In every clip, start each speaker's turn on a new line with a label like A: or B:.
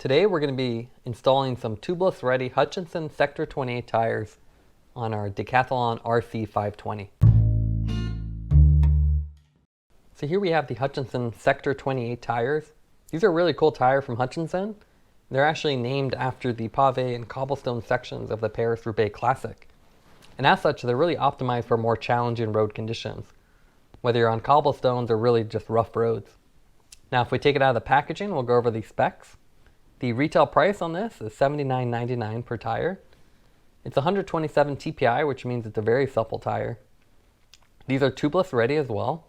A: Today we're going to be installing some tubeless-ready Hutchinson Sector 28 tires on our Decathlon RC 520. So here we have the Hutchinson Sector 28 tires. These are a really cool tire from Hutchinson. They're actually named after the pavé and cobblestone sections of the Paris Roubaix Classic. And as such, they're really optimized for more challenging road conditions, whether you're on cobblestones or really just rough roads. Now, if we take it out of the packaging, we'll go over the specs. The retail price on this is $79.99 per tire. It's 127 TPI, which means it's a very supple tire. These are tubeless ready as well,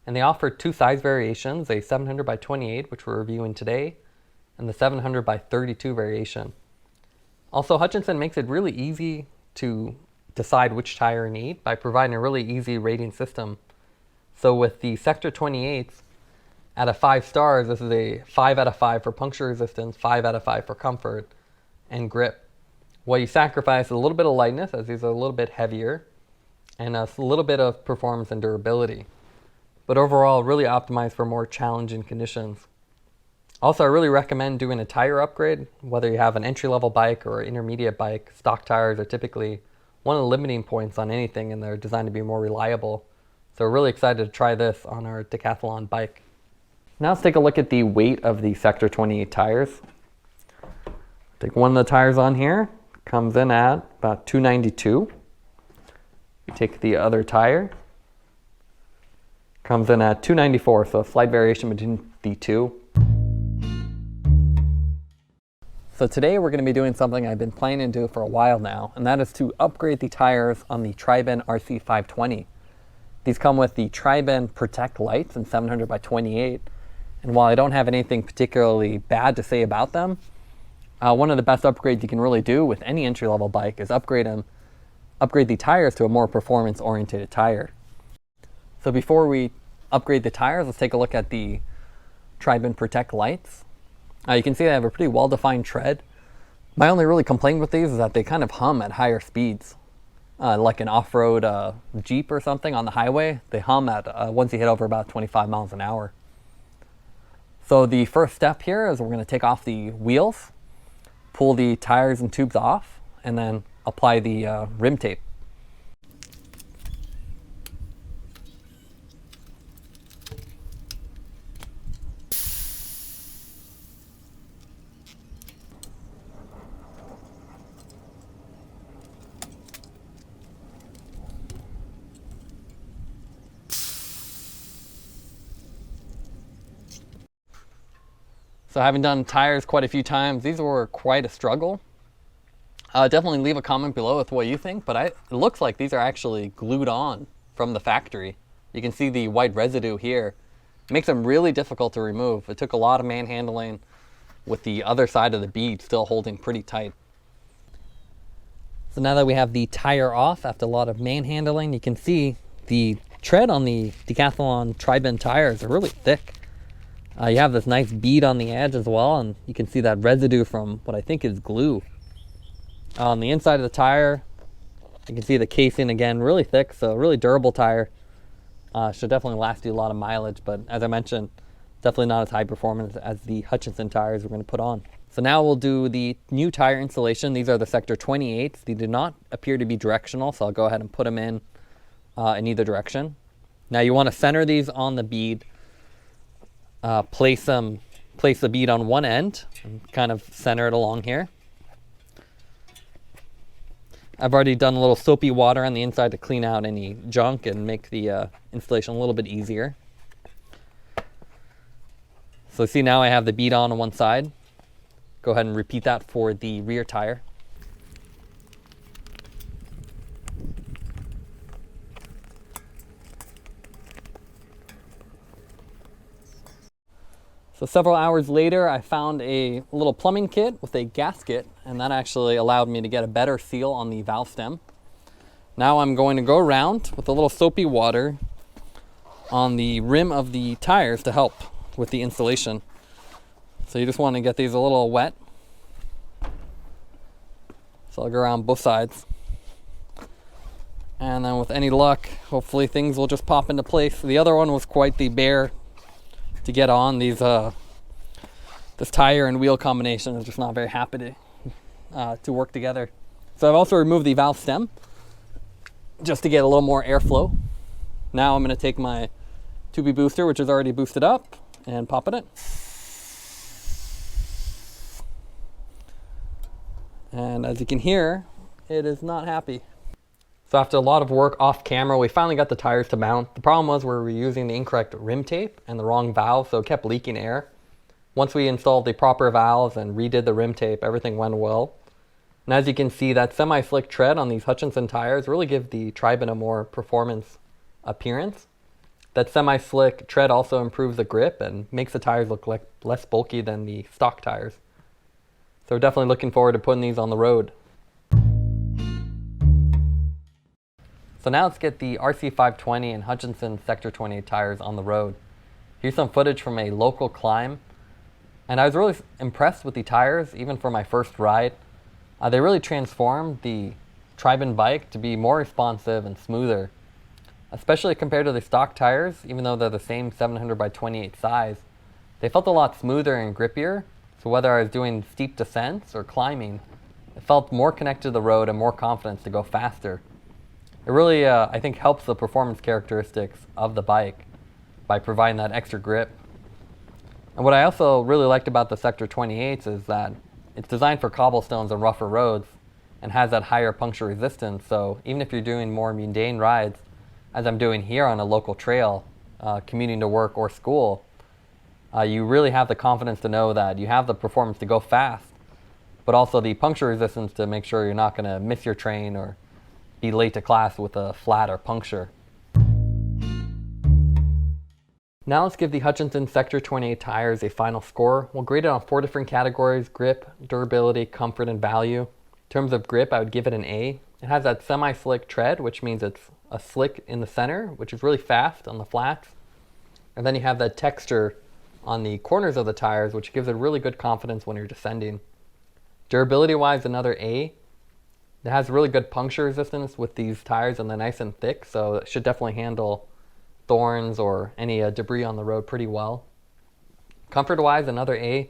A: and they offer two size variations, a 700 by 28, which we're reviewing today, and the 700 by 32 variation. Also, Hutchinson makes it really easy to decide which tire you need by providing a really easy rating system. So with the Sector 28s, out of 5 stars, this is a 5 out of 5 for puncture resistance, 5 out of 5 for comfort and grip. What you sacrifice is a little bit of lightness, as these are a little bit heavier, and a little bit of performance and durability. But overall, really optimized for more challenging conditions. Also, I really recommend doing a tire upgrade, whether you have an entry-level bike or an intermediate bike. Stock tires are typically one of the limiting points on anything, and they're designed to be more reliable. So we're really excited to try this on our Decathlon bike. Now let's take a look at the weight of the Sector 28 tires. Take one of the tires on here, comes in at about 292. You take the other tire, comes in at 294, so a slight variation between the two. So today we're going to be doing something I've been planning to do for a while now, and that is to upgrade the tires on the Triban RC 520. These come with the Triban Protect Lights in 700 by 28. And while I don't have anything particularly bad to say about them, one of the best upgrades you can really do with any entry-level bike is upgrade the tires to a more performance-oriented tire. So before we upgrade the tires, let's take a look at the Triban Protect Lights. You can see they have a pretty well-defined tread. My only really complaint with these is that they kind of hum at higher speeds. Like an off-road Jeep or something on the highway, they hum at once you hit over about 25 miles an hour. So the first step here is we're going to take off the wheels, pull the tires and tubes off, and then apply the rim tape. So having done tires quite a few times, these were quite a struggle. Definitely leave a comment below with what you think, but it looks like these are actually glued on from the factory. You can see the white residue here. It makes them really difficult to remove. It took a lot of manhandling with the other side of the bead still holding pretty tight. So now that we have the tire off after a lot of manhandling, you can see the tread on the Decathlon Triban tires are really thick. You have this nice bead on the edge as well, and you can see that residue from what I think is glue. On the inside of the tire, you can see the casing again, really thick, so really durable tire. Should definitely last you a lot of mileage, but as I mentioned, definitely not as high performance as the Hutchinson tires we're going to put on. So now we'll do the new tire installation. These are the Sector 28s. They do not appear to be directional, so I'll go ahead and put them in either direction. Now you want to center these on the bead. Place the bead on one end and kind of center it along here. I've already done a little soapy water on the inside to clean out any junk and make the installation a little bit easier. So see, now I have the bead on one side. Go ahead and repeat that for the rear tire. So several hours later, I found a little plumbing kit with a gasket, and that actually allowed me to get a better seal on the valve stem. Now I'm going to go around with a little soapy water on the rim of the tires to help with the installation. So you just want to get these a little wet. So I'll go around both sides. And then with any luck, hopefully things will just pop into place. The other one was quite the bear to get on. These this tire and wheel combination is just not very happy to work together. So I've also removed the valve stem just to get a little more airflow. Now I'm going to take my tubey booster, which is already boosted up, and pop it in. And as you can hear, it is not happy. So after a lot of work off camera, we finally got the tires to mount. The problem was we were using the incorrect rim tape and the wrong valve, so it kept leaking air. Once we installed the proper valves and redid the rim tape, everything went well. And as you can see, that semi-slick tread on these Hutchinson tires really give the Triban a more performance appearance. That semi-slick tread also improves the grip and makes the tires look like less bulky than the stock tires. So we're definitely looking forward to putting these on the road. So now let's get the RC 520 and Hutchinson Sector 28 tires on the road. Here's some footage from a local climb. And I was really impressed with the tires, even for my first ride. They really transformed the Triban bike to be more responsive and smoother. Especially compared to the stock tires, even though they're the same 700 by 28 size. They felt a lot smoother and grippier. So whether I was doing steep descents or climbing, it felt more connected to the road and more confidence to go faster. It really, I think, helps the performance characteristics of the bike by providing that extra grip. And what I also really liked about the Sector 28s is that it's designed for cobblestones and rougher roads and has that higher puncture resistance. So even if you're doing more mundane rides, as I'm doing here on a local trail, commuting to work or school, you really have the confidence to know that you have the performance to go fast, but also the puncture resistance to make sure you're not going to miss your train or be late to class with a flat or puncture. Now let's give the Hutchinson Sector 28 tires a final score. We'll grade it on 4 different categories: grip, durability, comfort, and value. In terms of grip, I would give it an A. It has that semi-slick tread, which means it's a slick in the center, which is really fast on the flats. And then you have that texture on the corners of the tires, which gives it really good confidence when you're descending. Durability-wise, another A. It has really good puncture resistance with these tires, and they're nice and thick, so it should definitely handle thorns or any debris on the road pretty well. Comfort-wise, another A.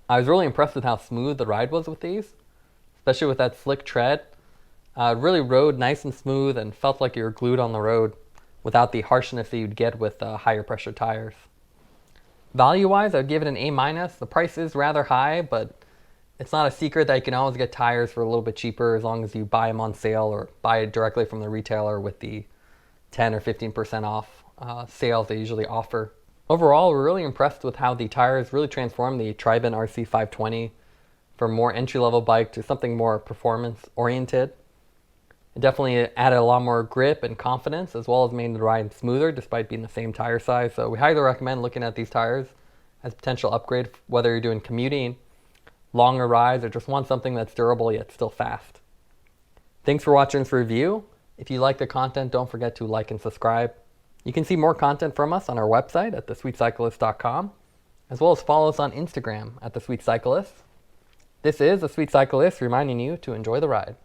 A: I was really impressed with how smooth the ride was with these, especially with that slick tread. It really rode nice and smooth and felt like you were glued on the road without the harshness that you'd get with higher pressure tires. Value-wise, I'd give it an A-. The price is rather high, but it's not a secret that you can always get tires for a little bit cheaper as long as you buy them on sale or buy it directly from the retailer with the 10 or 15% off sales they usually offer. Overall, we're really impressed with how the tires really transformed the Triban RC 520 from more entry-level bike to something more performance-oriented. It definitely added a lot more grip and confidence, as well as made the ride smoother despite being the same tire size. So we highly recommend looking at these tires as a potential upgrade, whether you're doing commuting, longer rides, or just want something that's durable yet still fast. Thanks for watching this review. If you like the content, don't forget to like and subscribe. You can see more content from us on our website at thesweetcyclist.com, as well as follow us on Instagram at thesweetcyclist. This is The Sweet Cyclist reminding you to enjoy the ride.